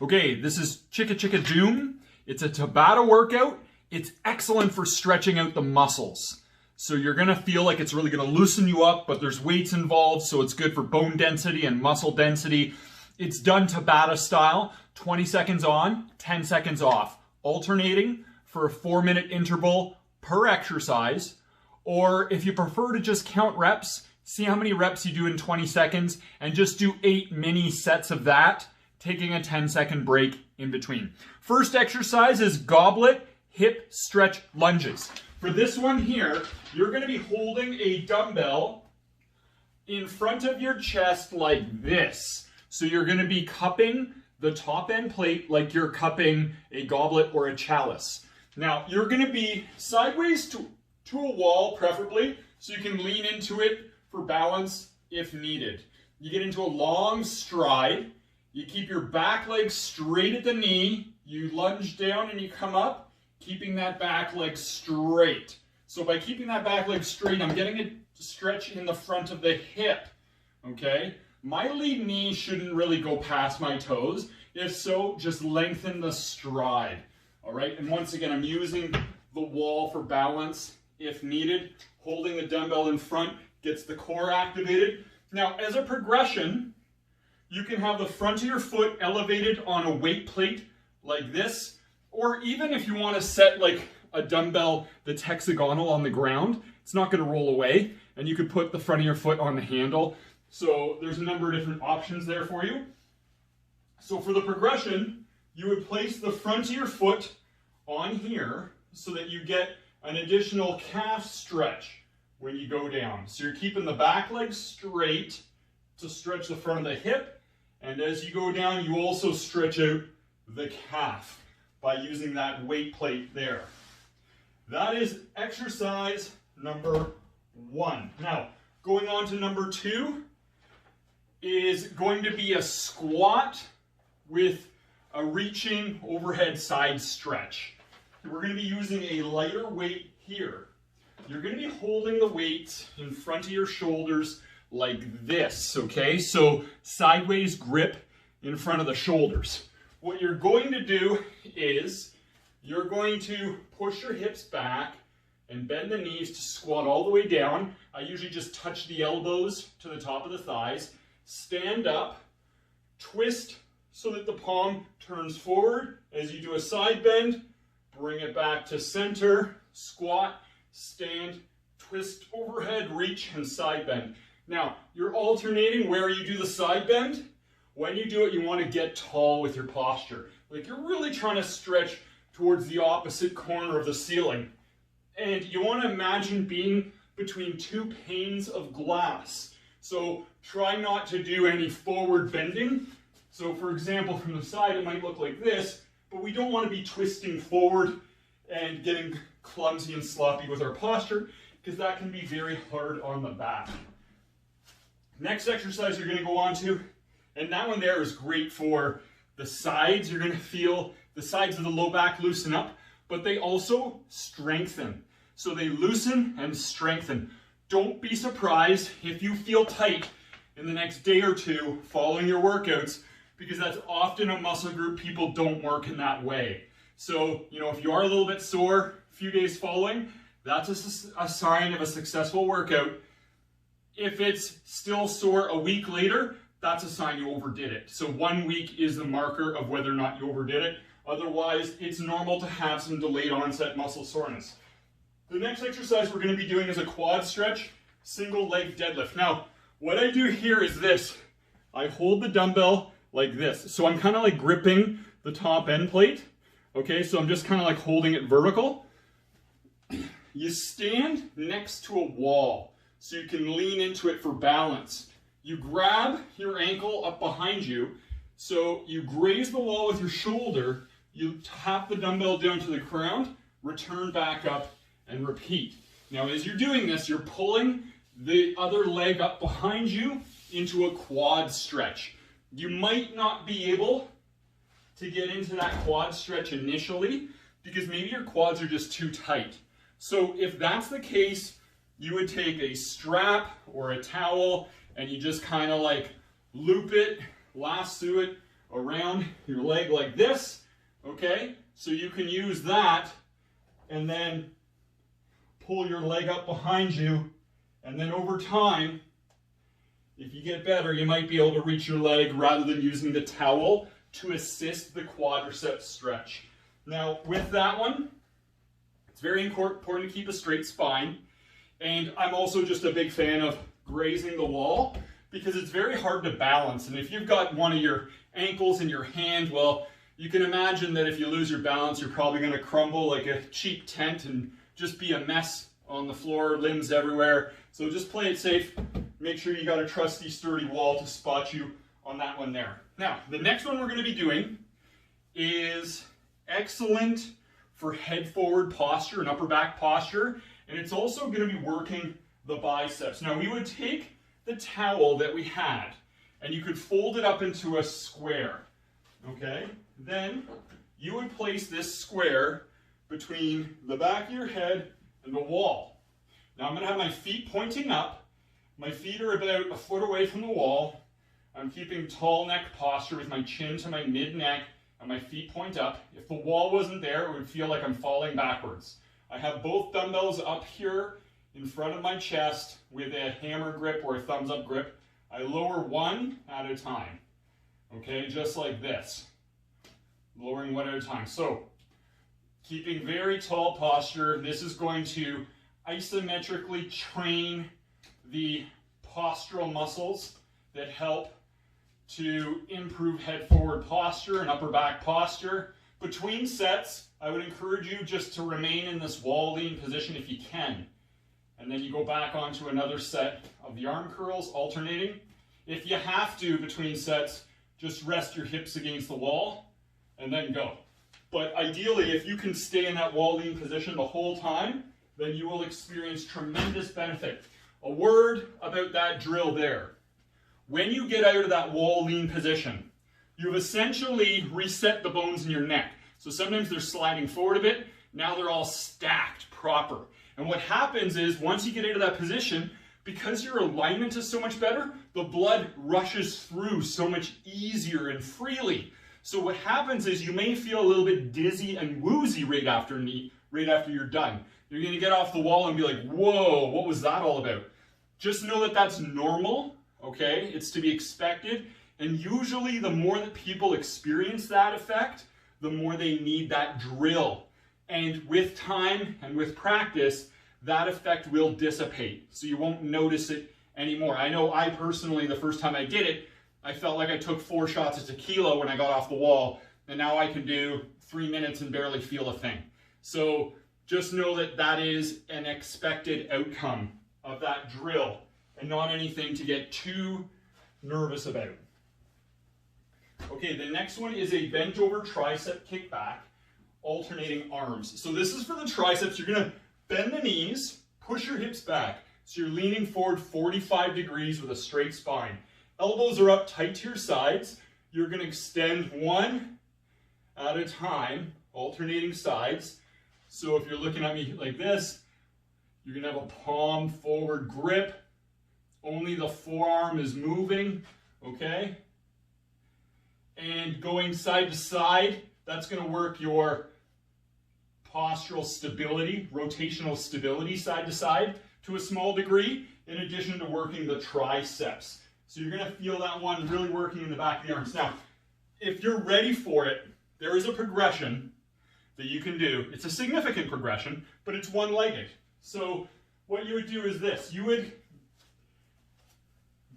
Okay, this is Chicka Doom. It's a Tabata workout. It's excellent for stretching out the muscles. So you're gonna feel like it's really gonna loosen you up, but there's weights involved, so it's good for bone density and muscle density. It's done Tabata style, 20 seconds on, 10 seconds off, alternating for a 4-minute interval per exercise. Or if you prefer to just count reps, see how many reps you do in 20 seconds and just do 8 mini sets of that, taking a 10-second break in between. First exercise is goblet hip stretch lunges. For this one here, you're going to be holding a dumbbell in front of your chest like this. So you're going to be cupping the top end plate like you're cupping a goblet or a chalice. Now, you're going to be sideways to a wall, preferably, so you can lean into it for balance if needed. You get into a long stride. You keep your back leg straight at the knee. You lunge down and you come up, keeping that back leg straight. So by keeping that back leg straight, I'm getting a stretch in the front of the hip, okay? My lead knee shouldn't really go past my toes. If so, just lengthen the stride, all right? And once again, I'm using the wall for balance if needed. Holding the dumbbell in front gets the core activated. Now, as a progression, you can have the front of your foot elevated on a weight plate like this, or even if you want to set like a dumbbell that's hexagonal on the ground, it's not going to roll away, and you could put the front of your foot on the handle. So there's a number of different options there for you. So for the progression, you would place the front of your foot on here so that you get an additional calf stretch when you go down. So you're keeping the back leg straight to stretch the front of the hip, and as you go down, you also stretch out the calf by using that weight plate there. That is exercise number 1. Now, going on to number 2 is going to be a squat with a reaching overhead side stretch. We're going to be using a lighter weight here. You're going to be holding the weight in front of your shoulders like this, okay? So sideways grip in front of the shoulders. What you're going to do is you're going to push your hips back and bend the knees to squat all the way down. I usually just touch the elbows to the top of the thighs. Stand up, twist so that the palm turns forward. As you do a side bend, bring it back to center, squat, stand, twist overhead, reach, and side bend. Now, you're alternating where you do the side bend. When you do it, you want to get tall with your posture. Like you're really trying to stretch towards the opposite corner of the ceiling. And you want to imagine being between 2 panes of glass. So try not to do any forward bending. So for example, from the side, it might look like this, but we don't want to be twisting forward and getting clumsy and sloppy with our posture, because that can be very hard on the back. Next exercise you're going to go on to, and that one there is great for the sides. You're going to feel the sides of the low back loosen up, but they also strengthen. So they loosen and strengthen. Don't be surprised if you feel tight in the next day or 2 following your workouts, because that's often a muscle group people don't work in that way. So, you know, if you are a little bit sore a few days following, that's a sign of a successful workout. If it's still sore a week later, that's a sign you overdid it. So 1 week is the marker of whether or not you overdid it. Otherwise, it's normal to have some delayed onset muscle soreness. The next exercise we're going to be doing is a quad stretch, single leg deadlift. Now, what I do here is this. I hold the dumbbell like this. So I'm kind of like gripping the top end plate. Okay, so I'm just kind of like holding it vertical. You stand next to a wall so you can lean into it for balance. You grab your ankle up behind you, so you graze the wall with your shoulder, you tap the dumbbell down to the ground, return back up, and repeat. Now as you're doing this, you're pulling the other leg up behind you into a quad stretch. You might not be able to get into that quad stretch initially because maybe your quads are just too tight. So if that's the case, you would take a strap or a towel and you just kind of like loop it, lasso it around your leg like this, okay? So you can use that and then pull your leg up behind you, and then over time, if you get better, you might be able to reach your leg rather than using the towel to assist the quadriceps stretch. Now, with that one, it's very important to keep a straight spine, and I'm also just a big fan of grazing the wall because it's very hard to balance, and if you've got one of your ankles in your hand, well, you can imagine that if you lose your balance, you're probably going to crumble like a cheap tent and just be a mess on the floor, limbs everywhere. So just play it safe. Make sure you got a trusty, sturdy wall to spot you on that one there. Now, the next one we're going to be doing is excellent for head forward posture and upper back posture, and it's also going to be working the biceps. Now, we would take the towel that we had, and you could fold it up into a square, okay? Then you would place this square between the back of your head and the wall. Now, I'm going to have my feet pointing up. My feet are about a foot away from the wall. I'm keeping tall neck posture with my chin to my mid-neck and my feet point up. If the wall wasn't there, it would feel like I'm falling backwards. I have both dumbbells up here in front of my chest with a hammer grip or a thumbs up grip. I lower one at a time, okay, just like this. Lowering one at a time. So, keeping very tall posture, this is going to isometrically train the postural muscles that help to improve head forward posture and upper back posture. Between sets, I would encourage you just to remain in this wall lean position if you can. And then you go back onto another set of the arm curls, alternating. If you have to, between sets, just rest your hips against the wall and then go. But ideally, if you can stay in that wall lean position the whole time, then you will experience tremendous benefit. A word about that drill there. When you get out of that wall lean position, you've essentially reset the bones in your neck. So sometimes they're sliding forward a bit, now they're all stacked proper. And what happens is, once you get into that position, because your alignment is so much better, the blood rushes through so much easier and freely. So what happens is you may feel a little bit dizzy and woozy right after you're done. You're going to get off the wall and be like, whoa, what was that all about? Just know that that's normal, okay? It's to be expected. And usually the more that people experience that effect, the more they need that drill. And with time and with practice, that effect will dissipate. So you won't notice it anymore. I know I personally, the first time I did it, I felt like I took 4 shots of tequila when I got off the wall, and now I can do 3 minutes and barely feel a thing. So just know that that is an expected outcome of that drill and not anything to get too nervous about. Okay, the next one is a bent over tricep kickback, alternating arms. So this is for the triceps. You're going to bend the knees, push your hips back. So you're leaning forward 45 degrees with a straight spine. Elbows are up tight to your sides. You're going to extend one at a time, alternating sides. So if you're looking at me like this, you're going to have a palm forward grip. Only the forearm is moving, okay? And going side to side, that's going to work your postural stability, rotational stability side to side to a small degree, in addition to working the triceps. So you're going to feel that one really working in the back of the arms. Now, if you're ready for it, there is a progression that you can do. It's a significant progression, but it's one-legged. So what you would do is this. You would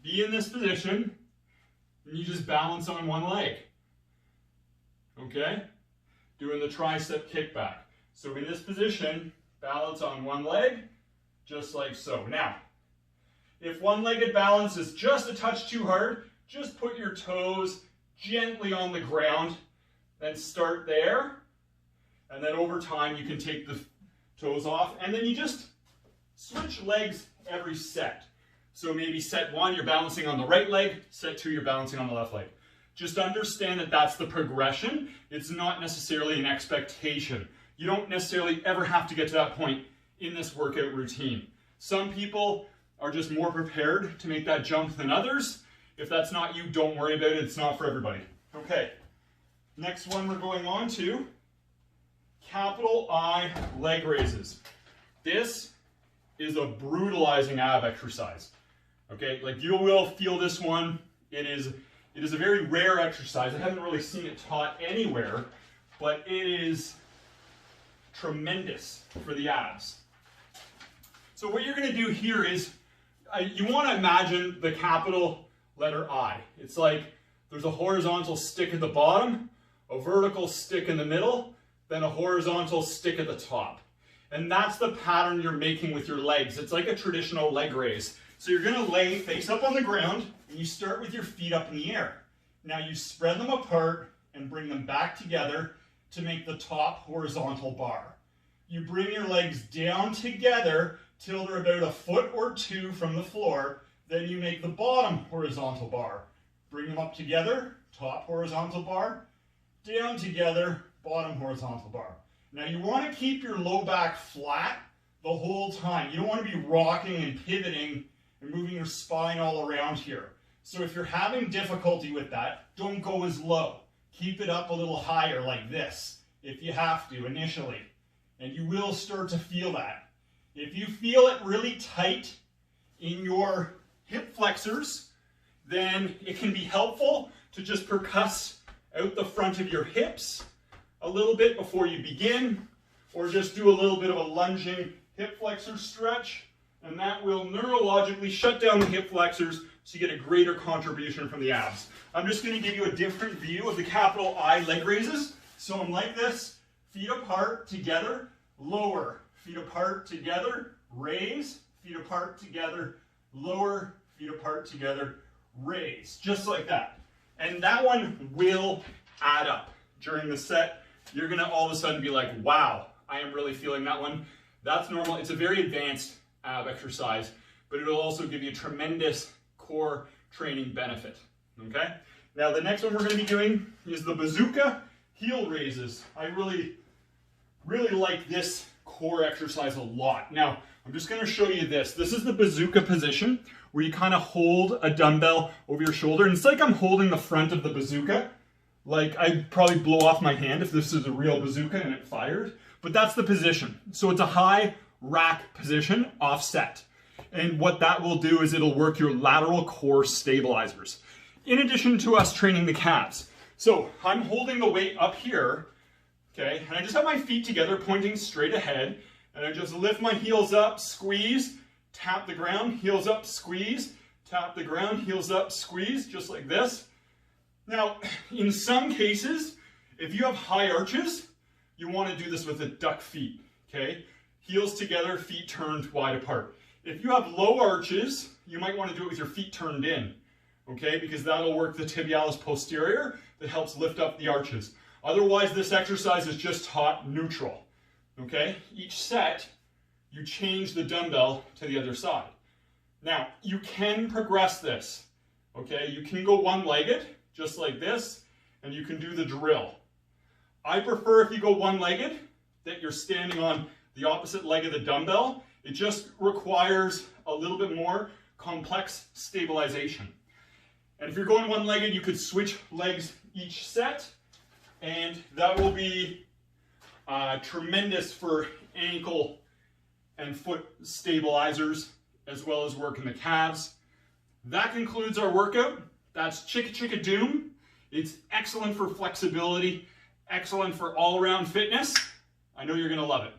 be in this position, and you just balance on one leg. Okay? Doing the tricep kickback. So in this position, balance on one leg, just like so. Now, if one-legged balance is just a touch too hard, just put your toes gently on the ground, then start there, and then over time you can take the toes off, and then you just switch legs every set. So maybe set 1, you're balancing on the right leg, set 2, you're balancing on the left leg. Just understand that that's the progression. It's not necessarily an expectation. You don't necessarily ever have to get to that point in this workout routine. Some people are just more prepared to make that jump than others. If that's not you, don't worry about it. It's not for everybody. Okay, next one we're going on to, capital I leg raises. This is a brutalizing ab exercise. Okay, like you will feel this one. It is a very rare exercise. I haven't really seen it taught anywhere, but it is tremendous for the abs. So what you're going to do here is, you want to imagine the capital letter I. It's like there's a horizontal stick at the bottom, a vertical stick in the middle, then a horizontal stick at the top. And that's the pattern you're making with your legs. It's like a traditional leg raise. So you're going to lay face up on the ground, and you start with your feet up in the air. Now you spread them apart and bring them back together to make the top horizontal bar. You bring your legs down together till they're about a foot or two from the floor. Then you make the bottom horizontal bar. Bring them up together, top horizontal bar, down together, bottom horizontal bar. Now you want to keep your low back flat the whole time. You don't want to be rocking and pivoting and moving your spine all around here. So if you're having difficulty with that, don't go as low. Keep it up a little higher like this, if you have to initially. And you will start to feel that. If you feel it really tight in your hip flexors, then it can be helpful to just percuss out the front of your hips a little bit before you begin, or just do a little bit of a lunging hip flexor stretch, and that will neurologically shut down the hip flexors so you get a greater contribution from the abs. I'm just going to give you a different view of the capital I leg raises. So I'm like this, feet apart together, lower, feet apart together, raise, feet apart together, lower, feet apart together, raise, just like that. And that one will add up. During the set, you're going to all of a sudden be like, wow, I am really feeling that one. That's normal. It's a very advanced ab exercise, but it'll also give you a tremendous core training benefit. Okay? Now the next one we're going to be doing is the bazooka heel raises. I really like this core exercise a lot. Now, I'm just going to show you this. This is the bazooka position where you kind of hold a dumbbell over your shoulder. And it's like I'm holding the front of the bazooka. Like I'd probably blow off my hand if this is a real bazooka and it fired. But that's the position. So it's a high rack position offset. And what that will do is it'll work your lateral core stabilizers, in addition to us training the calves. So I'm holding the weight up here, okay, and I just have my feet together pointing straight ahead, and I just lift my heels up, squeeze, tap the ground, heels up, squeeze, tap the ground, heels up, squeeze, just like this. Now, in some cases, if you have high arches, you want to do this with the duck feet, okay? Heels together, feet turned wide apart. If you have low arches, you might want to do it with your feet turned in, okay? Because that'll work the tibialis posterior that helps lift up the arches. Otherwise, this exercise is just taught neutral, okay? Each set, you change the dumbbell to the other side. Now, you can progress this, okay? You can go one-legged, just like this, and you can do the drill. I prefer if you go one-legged, that you're standing on the opposite leg of the dumbbell. It just requires a little bit more complex stabilization. And if you're going one-legged, you could switch legs each set, and that will be tremendous for ankle and foot stabilizers, as well as working the calves. That concludes our workout. That's Chicka Chicka Doom. It's excellent for flexibility, excellent for all-around fitness. I know you're going to love it.